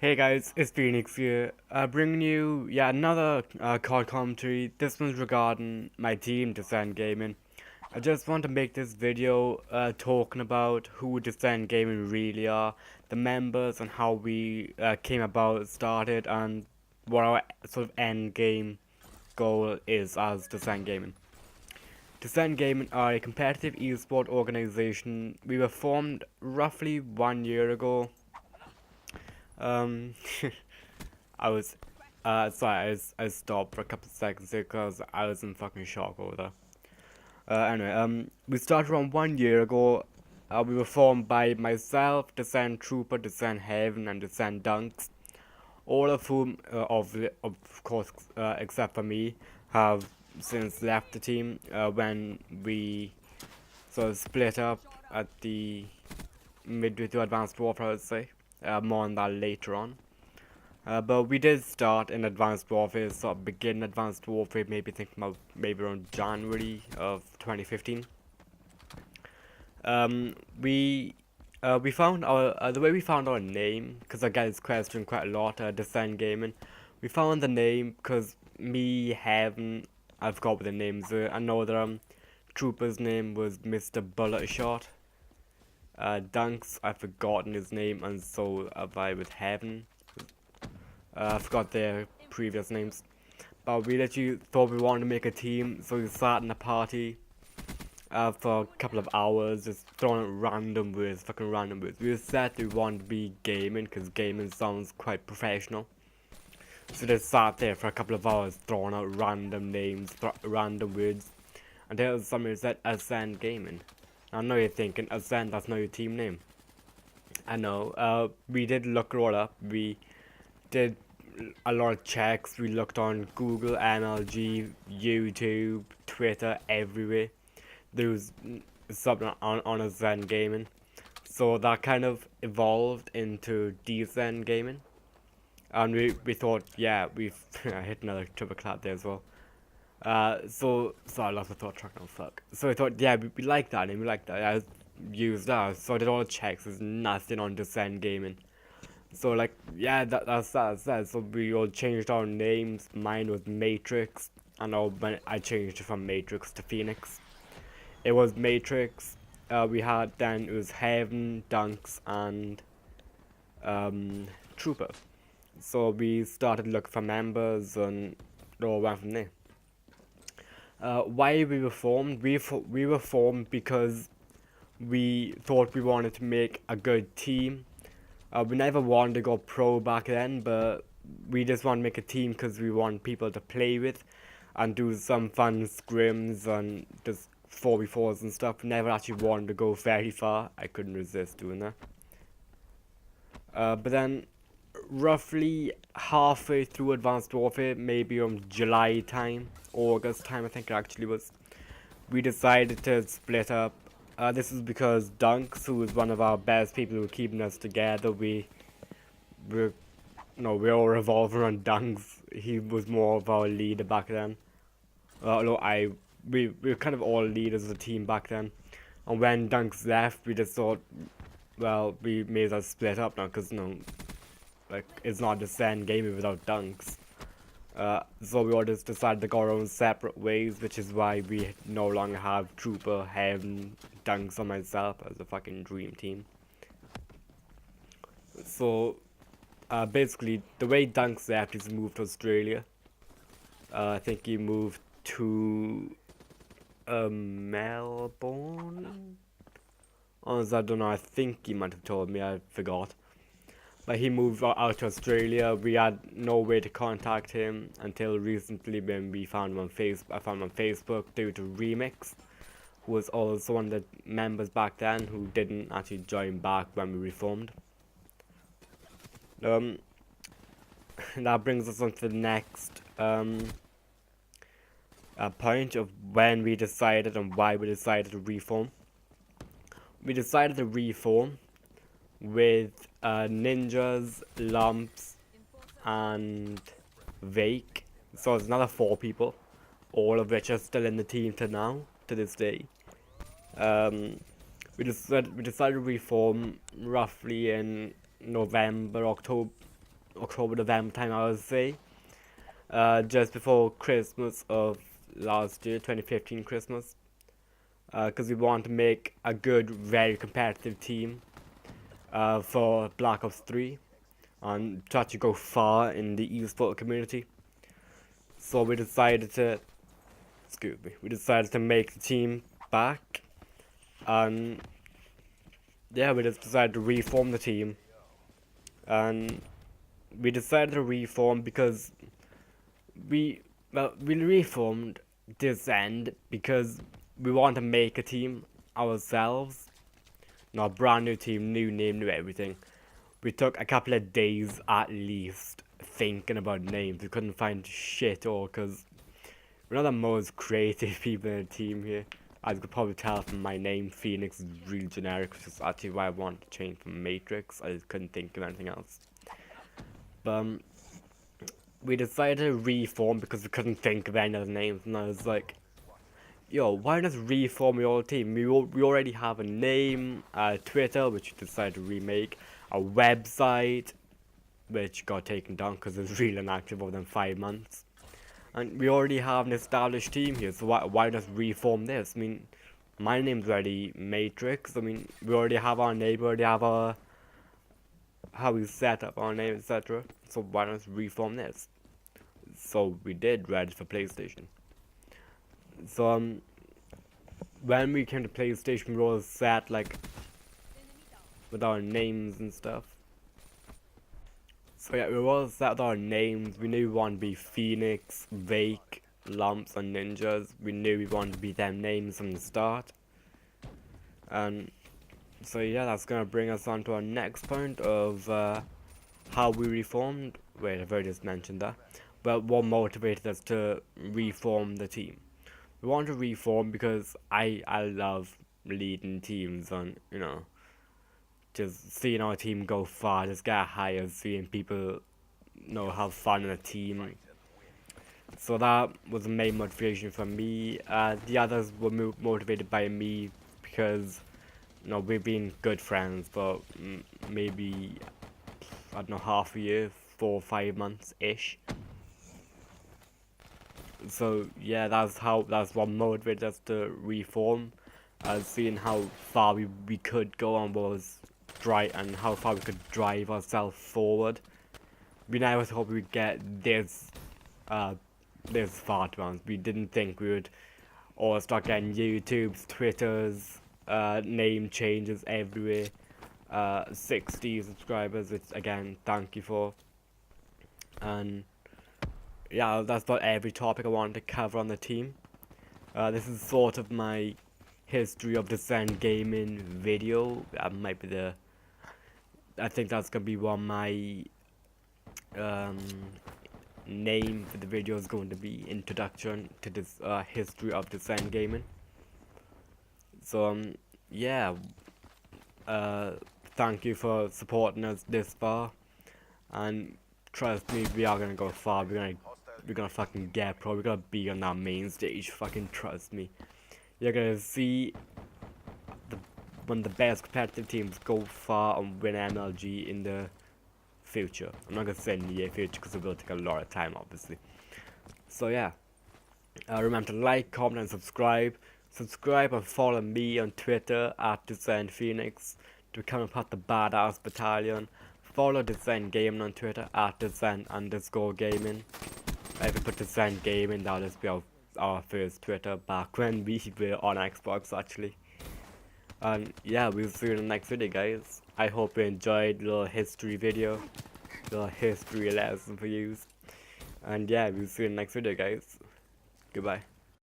Hey guys, it's Phoenix here, bringing you another card commentary. This one's regarding my team, Descent Gaming. I just want to make this video talking about who Descent Gaming really are, the members, and how we came about, started, and what our sort of end game goal is as Descent Gaming. Descent Gaming are a competitive esport organization. We were formed roughly 1 year ago. Um, I was, sorry, I stopped for a couple of seconds because I was in fucking shock over that. Anyway, we started around 1 year ago. We were formed by myself, Descent Trooper, Descent Heaven, and Descent Dunks. All of whom, of course, except for me, have since left the team when we sort of split up at the midway through Advanced Warfare, I would say. More on that later on. But we did start in Advanced Warfare, sort of begin Advanced Warfare, maybe around January of 2015. We found our the way we found our name, because I get this question quite a lot. Descent Gaming. We found the name because me, Heaven, I forgot what the names were. I know that Trooper's name was Mr. Bullet Shot. Dunks, I've forgotten his name, and so have I with Heaven. I forgot their previous names. But we literally thought we wanted to make a team, so we sat in a party for a couple of hours, just throwing out random words, fucking random words. We said we wanted to be gaming, because gaming sounds quite professional. So they sat there for a couple of hours, throwing out random names, random words. Until somebody said Ascend Gaming. I know you're thinking, Ascend, that's not your team name. I know, we did look it all up. We did a lot of checks. We looked on Google, MLG, YouTube, Twitter, everywhere. There was something on Ascend Gaming. So that kind of evolved into Descent Gaming. And we thought, yeah, we've I hit another triple clap there as well. So I lost my thought track now, fuck. So I thought, yeah, we like that name, we like that. I used that, so I did all the checks, there's nothing on Descent Gaming. So like, yeah, that's that. So we all changed our names. Mine was Matrix, and I changed it from Matrix to Phoenix. It was Matrix. We had then it was Heaven, Dunks, and Trooper. So we started looking for members, and it all went from there. Why we were formed? We were formed because we thought we wanted to make a good team. We never wanted to go pro back then, but we just want to make a team because we want people to play with and do some fun scrims and just 4v4s and stuff. We never actually wanted to go very far. I couldn't resist doing that. But then, roughly halfway through Advanced Warfare, maybe July time, August time I think it actually was, we decided to split up. This is because Dunks, who was one of our best people who were keeping us together, we're all revolving around Dunks. He was more of our leader back then. We were kind of all leaders of the team back then. And when Dunks left, we just thought, well, we may as well split up now, because like it's not the same game without Dunks. So we all just decided to go our own separate ways, which is why we no longer have Trooper, Heaven, Dunks, and myself as a fucking dream team. So, basically, the way Dunks left is he moved to Australia. I think he moved to Melbourne? Honestly, I don't know, I think he might have told me, I forgot. But he moved out to Australia. We had no way to contact him until recently when we found him on Facebook. I found him on Facebook due to Remix, who was also one of the members back then who didn't actually join back when we reformed. That brings us on to the next point of when we decided and why we decided to reform. We decided to reform with Ninjas, Lumps, and Vake. So it's another 4 people, all of which are still in the team to this day. We decided to reform roughly in November, October. October, November time, I would say. Just before Christmas of last year, 2015 Christmas. Because we want to make a good, very competitive team for Black Ops 3 and try to go far in the esports community. So we decided to, make the team back, and yeah, we just decided to reform the team, and we decided to reform because we reformed this end because we want to make a team ourselves, not a brand new team, new name, new everything. We took a couple of days at least thinking about names. We couldn't find shit all because we're not the most creative people in the team here. As you could probably tell from my name, Phoenix is really generic, which is actually why I wanted to change from Matrix. I just couldn't think of anything else. But we decided to reform because we couldn't think of any other names, and I was like, yo, why not reform your team? We already have a name, Twitter, which we decided to remake, a website, which got taken down because it was really inactive over than 5 months. And we already have an established team here, so why not reform this? I mean, my name's already Matrix. I mean, we already have our name, we already have our how we set up our name, etc. So why not reform this? So we did ready for PlayStation. So when we came to PlayStation, we were all set like with our names and stuff. So yeah, we were all set with our names. We knew we wanted to be Phoenix, Vake, Lumps, and Ninjas. We knew we wanted to be them names from the start. And so yeah, that's gonna bring us on to our next point of how we reformed. Wait, I've already just mentioned that. But what motivated us to reform the team? We want to reform because I love leading teams and, you know, just seeing our team go far, just get higher, seeing people, you know, have fun in a team. So that was the main motivation for me. The others were motivated by me because, you know, we've been good friends for maybe, I don't know, half a year, 4 or 5 months-ish. So yeah, that's what motivated us to reform, seeing how far we could go and and how far we could drive ourselves forward. We never thought we'd get this far, to be honest. We didn't think we would all start getting YouTubes, Twitters, name changes everywhere. 60 subscribers, which again, thank you for. And yeah, that's about every topic I wanted to cover on the team. This is sort of my history of Descent Gaming video. That might be I think that's gonna be what my name for the video is going to be: Introduction to this history of Descent Gaming. So yeah, thank you for supporting us this far, and trust me, we are gonna go far. We're gonna fucking get pro. We're gonna be on that main stage. Fucking trust me. You're gonna see one of the best competitive teams go far and win MLG in the future. I'm not gonna say near future because it will take a lot of time, obviously. So yeah, remember to like, comment, and subscribe. Subscribe and follow me on Twitter at DescentPhoenix to become a part of the Badass Battalion. Follow Descent Gaming on Twitter at Descent_gaming. If you put Descent Gaming, that'll just be our first Twitter back when we were on Xbox, actually. And yeah, we'll see you in the next video, guys. I hope you enjoyed the little history video, little history lesson for you. And yeah, we'll see you in the next video, guys. Goodbye.